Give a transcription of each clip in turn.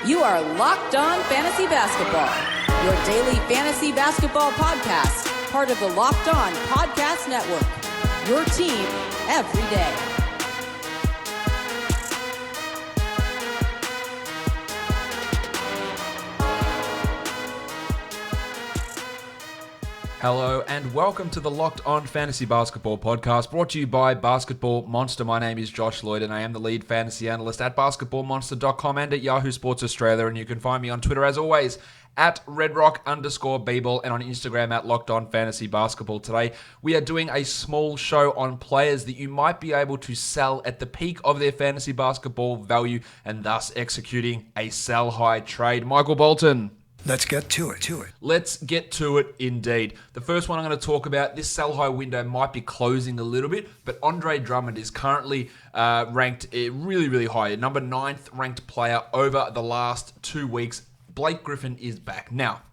You are Locked On Fantasy Basketball, your daily fantasy basketball podcast, part of the Locked On Podcast Network, your team every day. Hello and welcome to the Locked On Fantasy Basketball podcast, brought to you by Basketball Monster. My name is Josh Lloyd and I am the lead fantasy analyst at basketballmonster.com and at Yahoo Sports Australia, and you can find me on Twitter as always at redrock_bball and on Instagram at Locked On Fantasy Basketball. Today we are doing a small show on players that you might be able to sell at the peak of their fantasy basketball value and thus executing a sell high trade. Michael Bolton. Let's get to it. Let's get to it indeed. The first one I'm going to talk about, this sell-high window might be closing a little bit, but Andre Drummond is currently ranked really, really high. Number 9th ranked player over the last 2 weeks. Blake Griffin is back. Now,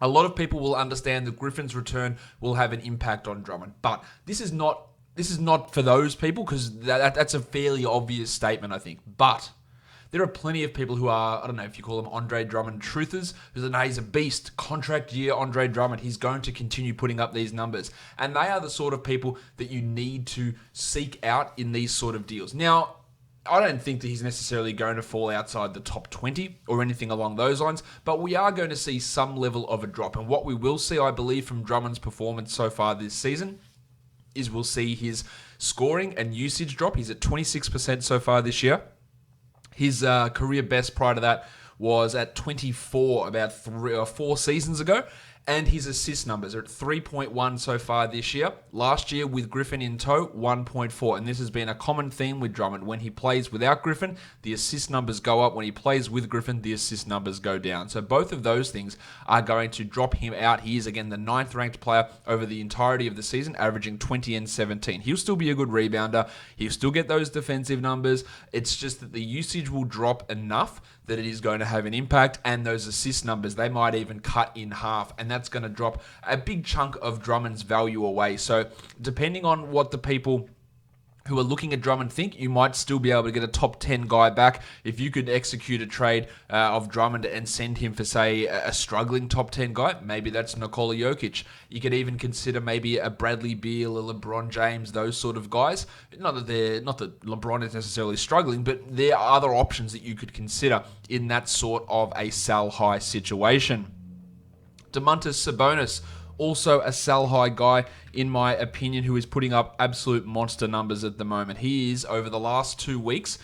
a lot of people will understand that Griffin's return will have an impact on Drummond, but this is not for those people because that's a fairly obvious statement, I think. But there are plenty of people who are, I don't know if you call them Andre Drummond truthers, who say, no, he's a beast, contract year Andre Drummond, he's going to continue putting up these numbers. And they are the sort of people that you need to seek out in these sort of deals. Now, I don't think that he's necessarily going to fall outside the top 20 or anything along those lines, but we are going to see some level of a drop. And what we will see, I believe, from Drummond's performance so far this season is we'll see his scoring and usage drop. He's at 26% so far this year. His career best prior to that was at 24 about 3 or 4 seasons ago. And his assist numbers are at 3.1 so far this year. Last year with Griffin in tow, 1.4. And this has been a common theme with Drummond. When he plays without Griffin, the assist numbers go up. When he plays with Griffin, the assist numbers go down. So both of those things are going to drop him out. He is, again, the 9th ranked player over the entirety of the season, averaging 20 and 17. He'll still be a good rebounder. He'll still get those defensive numbers. It's just that the usage will drop enough that it is going to have an impact, and those assist numbers, they might even cut in half, and that's going to drop a big chunk of Drummond's value away. So depending on what the people who are looking at Drummond think, you might still be able to get a top 10 guy back if you could execute a trade of Drummond and send him for, say, a struggling top 10 guy. Maybe that's Nikola Jokic. You could even consider maybe a Bradley Beal, a LeBron James, those sort of guys. Not that LeBron is necessarily struggling, but there are other options that you could consider in that sort of a sell high situation. Domantas Sabonis, also a sell-high guy, in my opinion, who is putting up absolute monster numbers at the moment. He is, over the last 2 weeks,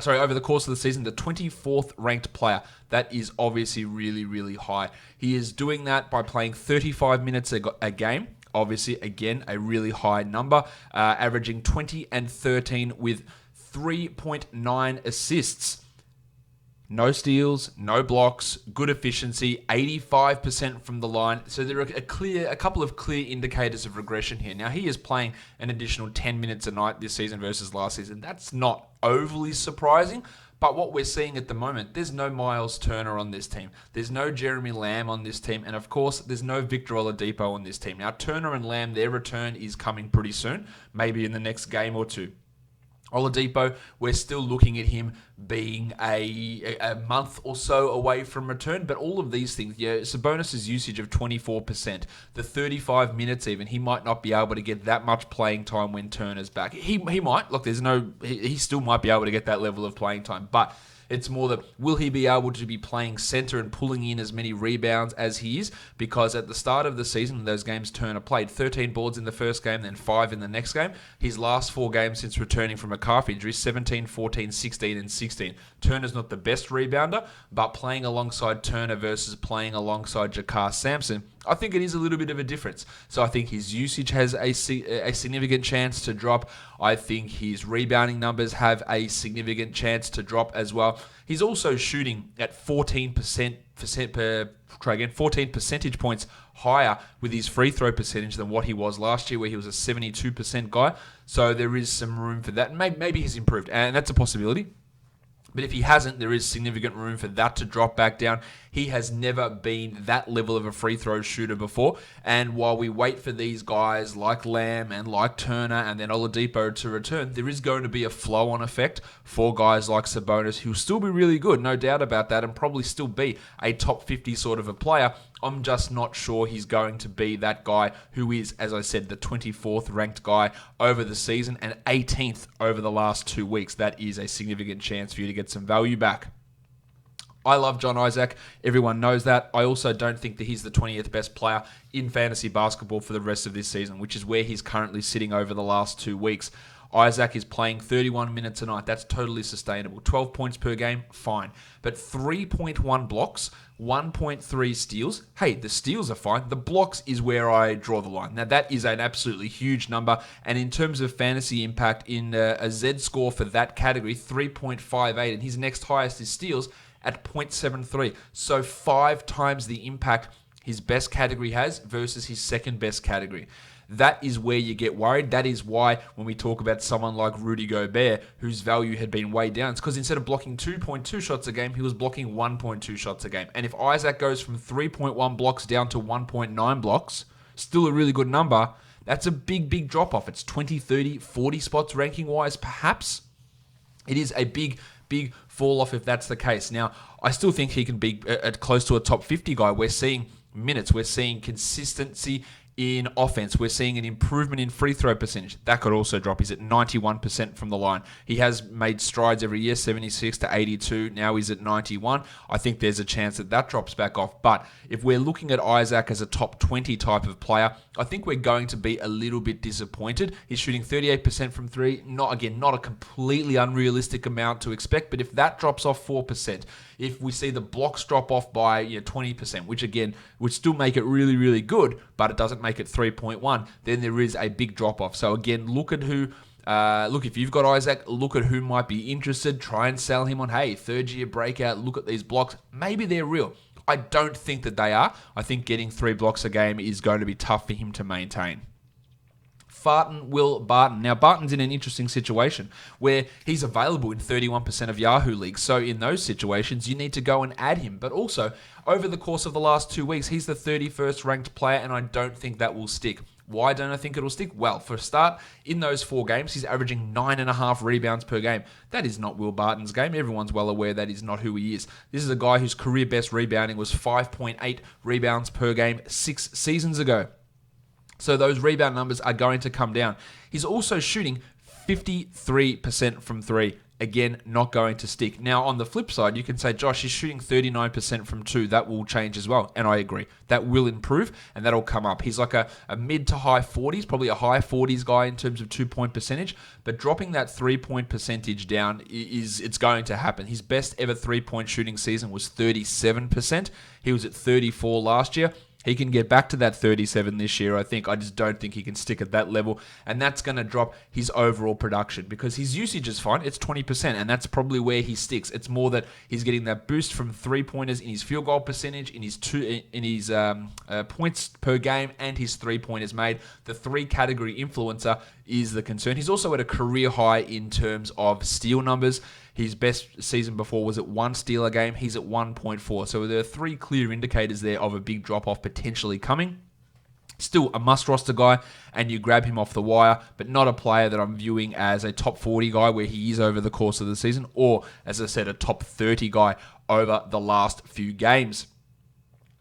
over the course of the season, the 24th ranked player. That is obviously really, really high. He is doing that by playing 35 minutes a game. Obviously, again, a really high number, averaging 20 and 13 with 3.9 assists. No steals, no blocks, good efficiency, 85% from the line. So there are a couple of clear indicators of regression here. Now, he is playing an additional 10 minutes a night this season versus last season. That's not overly surprising, but what we're seeing at the moment, there's no Myles Turner on this team. There's no Jeremy Lamb on this team. And of course, there's no Victor Oladipo on this team. Now, Turner and Lamb, their return is coming pretty soon, maybe in the next game or two. Oladipo, we're still looking at him being a month or so away from return, but all of these things, Sabonis' usage of 24%, the 35 minutes even, he might not be able to get that much playing time when Turner's back. He might, look, he still might be able to get that level of playing time, but it's more that, will he be able to be playing center and pulling in as many rebounds as he is? Because at the start of the season, those games Turner played 13 boards in the first game, then 5 in the next game. His last 4 games since returning from a calf injury, 17, 14, 16, and 16. Turner's not the best rebounder, but playing alongside Turner versus playing alongside Jakar Sampson, I think it is a little bit of a difference. So I think his usage has a significant chance to drop. I think his rebounding numbers have a significant chance to drop as well. He's also shooting at 14 percentage points higher with his free throw percentage than what he was last year, where he was a 72% guy. So there is some room for that. Maybe he's improved, and that's a possibility. But if he hasn't, there is significant room for that to drop back down. He has never been that level of a free throw shooter before. And while we wait for these guys like Lamb and like Turner and then Oladipo to return, there is going to be a flow-on effect for guys like Sabonis, who'll still be really good, no doubt about that, and probably still be a top 50 sort of a player. I'm just not sure he's going to be that guy who is, as I said, the 24th ranked guy over the season and 18th over the last 2 weeks. That is a significant chance for you to get some value back. I love John Isaac. Everyone knows that. I also don't think that he's the 20th best player in fantasy basketball for the rest of this season, which is where he's currently sitting over the last 2 weeks. Isaac is playing 31 minutes a night. That's totally sustainable. 12 points per game, fine. But 3.1 blocks, 1.3 steals. Hey, the steals are fine. The blocks is where I draw the line. Now, that is an absolutely huge number. And in terms of fantasy impact, in a Z score for that category, 3.58. And his next highest is steals at 0.73. So 5 times the impact his best category has versus his second best category. That is where you get worried. That is why when we talk about someone like Rudy Gobert, whose value had been way down, it's because instead of blocking 2.2 shots a game, he was blocking 1.2 shots a game. And if Isaac goes from 3.1 blocks down to 1.9 blocks, still a really good number, that's a big, big drop-off. It's 20, 30, 40 spots ranking-wise, perhaps. It is a big fall off if that's the case. Now, I still think he can be close to a top 50 guy. We're seeing minutes. We're seeing consistency in offense. We're seeing an improvement in free throw percentage. That could also drop. He's at 91% from the line. He has made strides every year, 76 to 82. Now he's at 91. I think there's a chance that that drops back off. But if we're looking at Isaac as a top 20 type of player, I think we're going to be a little bit disappointed. He's shooting 38% from three. Not a completely unrealistic amount to expect, but if that drops off 4%, if we see the blocks drop off by 20%, which again would still make it really, really good, but it doesn't make it 3.1, then there is a big drop off. So again, look at who. If you've got Isaac, look at who might be interested. Try and sell him on, hey, third year breakout. Look at these blocks. Maybe they're real. I don't think that they are. I think getting 3 blocks a game is going to be tough for him to maintain. Barton. Now, Barton's in an interesting situation where he's available in 31% of Yahoo leagues. So in those situations, you need to go and add him. But also, over the course of the last 2 weeks, he's the 31st ranked player, and I don't think that will stick. Why don't I think it'll stick? Well, for a start, in those 4 games, he's averaging 9.5 rebounds per game. That is not Will Barton's game. Everyone's well aware that is not who he is. This is a guy whose career best rebounding was 5.8 rebounds per game 6 seasons ago. So those rebound numbers are going to come down. He's also shooting 53% from 3. Again, not going to stick. Now, on the flip side, you can say, Josh, he's shooting 39% from 2. That will change as well. And I agree. That will improve, and that'll come up. He's like a mid to high 40s, probably a high 40s guy in terms of 2-point percentage. But dropping that 3-point percentage down, it's going to happen. His best ever 3-point shooting season was 37%. He was at 34 last year. He can get back to that 37 this year, I think. I just don't think he can stick at that level. And that's going to drop his overall production because his usage is fine. It's 20%, and that's probably where he sticks. It's more that he's getting that boost from 3-pointers in his field goal percentage, in his points per game, and his 3-pointers made. The 3-category influencer is the concern. He's also at a career high in terms of steal numbers. His best season before was at 1 steal a game. He's at 1.4. So there are 3 clear indicators there of a big drop-off potentially coming. Still a must-roster guy, and you grab him off the wire, but not a player that I'm viewing as a top 40 guy where he is over the course of the season, or, as I said, a top 30 guy over the last few games.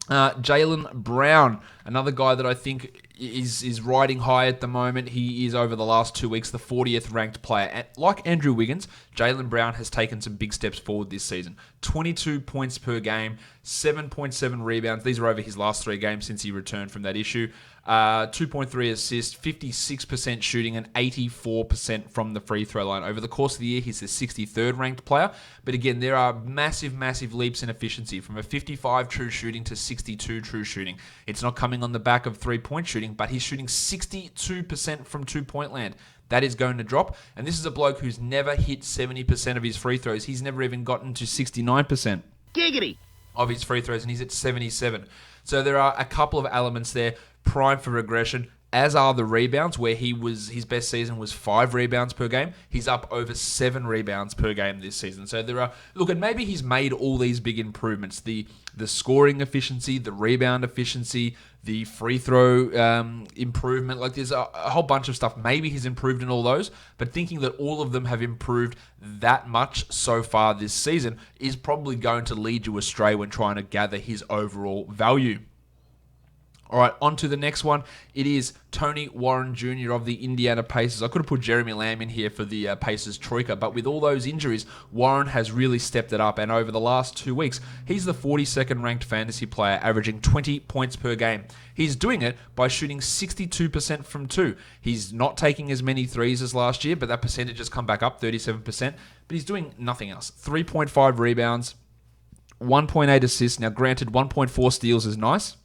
Jalen Brown, another guy that I think is riding high at the moment. He is, over the last 2 weeks, the 40th ranked player. And like Andrew Wiggins, Jalen Brown has taken some big steps forward this season. 22 points per game, 7.7 rebounds. These are over his last 3 games since he returned from that issue. 2.3 assists, 56% shooting, and 84% from the free throw line. Over the course of the year, he's the 63rd ranked player. But again, there are massive, massive leaps in efficiency from a 55 true shooting to 62 true shooting. It's not coming on the back of 3-point shooting, but he's shooting 62% from 2-point land. That is going to drop. And this is a bloke who's never hit 70% of his free throws. He's never even gotten to 69%. Giggity! Of his free throws, and he's at 77. So there are a couple of elements there prime for regression. as are the rebounds, where his best season was 5 rebounds per game. He's up over 7 rebounds per game this season. So and maybe he's made all these big improvements: the scoring efficiency, the rebound efficiency, the free throw improvement. Like, there's a whole bunch of stuff. Maybe he's improved in all those, but thinking that all of them have improved that much so far this season is probably going to lead you astray when trying to gather his overall value. All right, on to the next one. It is Tony Warren Jr. of the Indiana Pacers. I could have put Jeremy Lamb in here for the Pacers troika, but with all those injuries, Warren has really stepped it up. And over the last 2 weeks, he's the 42nd ranked fantasy player, averaging 20 points per game. He's doing it by shooting 62% from 2. He's not taking as many threes as last year, but that percentage has come back up, 37%. But he's doing nothing else. 3.5 rebounds, 1.8 assists. Now, granted, 1.4 steals is nice,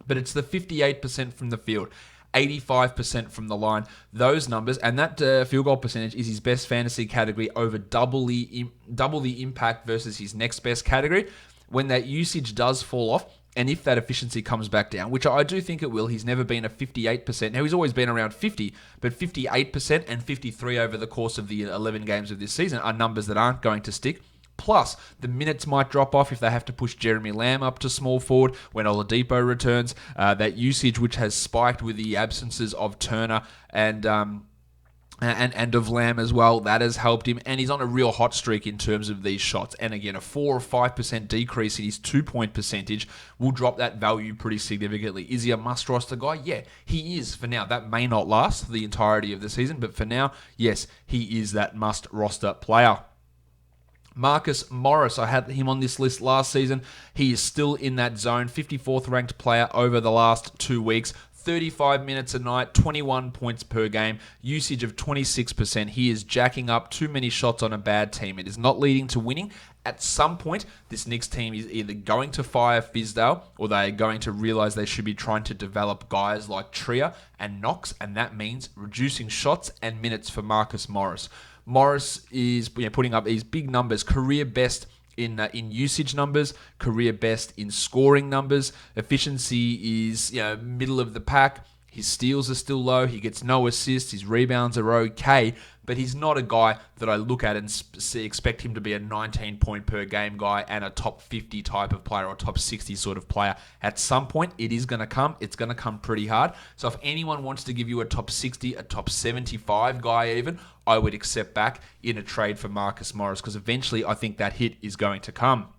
but it's the 58% from the field, 85% from the line. Those numbers, and that field goal percentage is his best fantasy category, over double the impact versus his next best category. When that usage does fall off, and if that efficiency comes back down, which I do think it will, he's never been a 58%. Now, he's always been around 50, but 58% and 53 over the course of the 11 games of this season are numbers that aren't going to stick. Plus, the minutes might drop off if they have to push Jeremy Lamb up to small forward when Oladipo returns. That usage, which has spiked with the absences of Turner and of Lamb as well, that has helped him. And he's on a real hot streak in terms of these shots. And again, a 4 or 5% decrease in his 2-point percentage will drop that value pretty significantly. Is he a must-roster guy? Yeah, he is for now. That may not last the entirety of the season, but for now, yes, he is that must-roster player. Marcus Morris, I had him on this list last season. He is still in that zone. 54th ranked player over the last 2 weeks. 35 minutes a night, 21 points per game, usage of 26%. He is jacking up too many shots on a bad team. It is not leading to winning. At some point, this Knicks team is either going to fire Fizdale or they are going to realize they should be trying to develop guys like Trier and Knox, and that means reducing shots and minutes for Marcus Morris. Morris is putting up these big numbers, career best in usage numbers, career best in scoring numbers. Efficiency is middle of the pack. His steals are still low. He gets no assists. His rebounds are okay, but he's not a guy that I look at and expect him to be a 19-point per game guy and a top 50 type of player or top 60 sort of player. At some point, it is going to come. It's going to come pretty hard. So if anyone wants to give you a top 60, a top 75 guy even, I would accept back in a trade for Marcus Morris, because eventually I think that hit is going to come.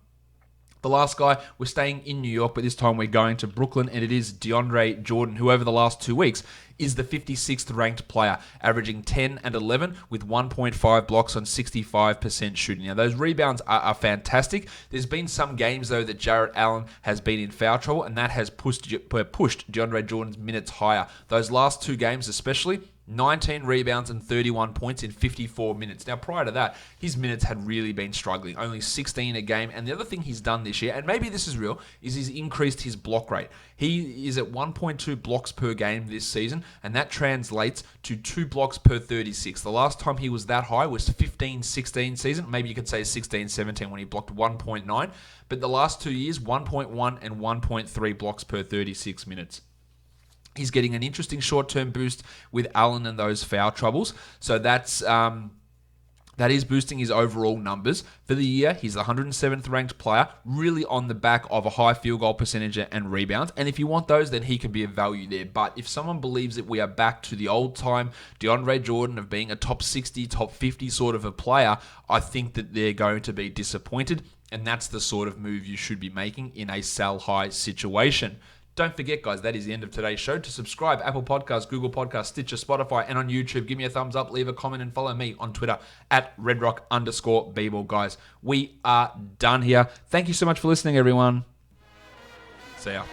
The last guy, we're staying in New York, but this time we're going to Brooklyn, and it is DeAndre Jordan, who over the last 2 weeks is the 56th ranked player, averaging 10 and 11 with 1.5 blocks on 65% shooting. Now, those rebounds are fantastic. There's been some games, though, that Jarrett Allen has been in foul trouble, and that has pushed DeAndre Jordan's minutes higher. Those last 2 games especially, 19 rebounds and 31 points in 54 minutes. Now, prior to that, his minutes had really been struggling, only 16 a game. And the other thing he's done this year, and maybe this is real, is he's increased his block rate. He is at 1.2 blocks per game this season, and that translates to 2 blocks per 36. The last time he was that high was 15-16 season. Maybe you could say 16-17 when he blocked 1.9. But the last 2 years, 1.1 and 1.3 blocks per 36 minutes. He's getting an interesting short-term boost with Allen and those foul troubles. So that is boosting his overall numbers. For the year, he's the 107th ranked player, really on the back of a high field goal percentage and rebounds. And if you want those, then he can be a value there. But if someone believes that we are back to the old time DeAndre Jordan of being a top 60, top 50 sort of a player, I think that they're going to be disappointed. And that's the sort of move you should be making in a sell high situation. Don't forget, guys, that is the end of today's show. To subscribe, Apple Podcasts, Google Podcasts, Stitcher, Spotify, and on YouTube, give me a thumbs up, leave a comment, and follow me on Twitter at redrock_bball. Guys, we are done here. Thank you so much for listening, everyone. See ya.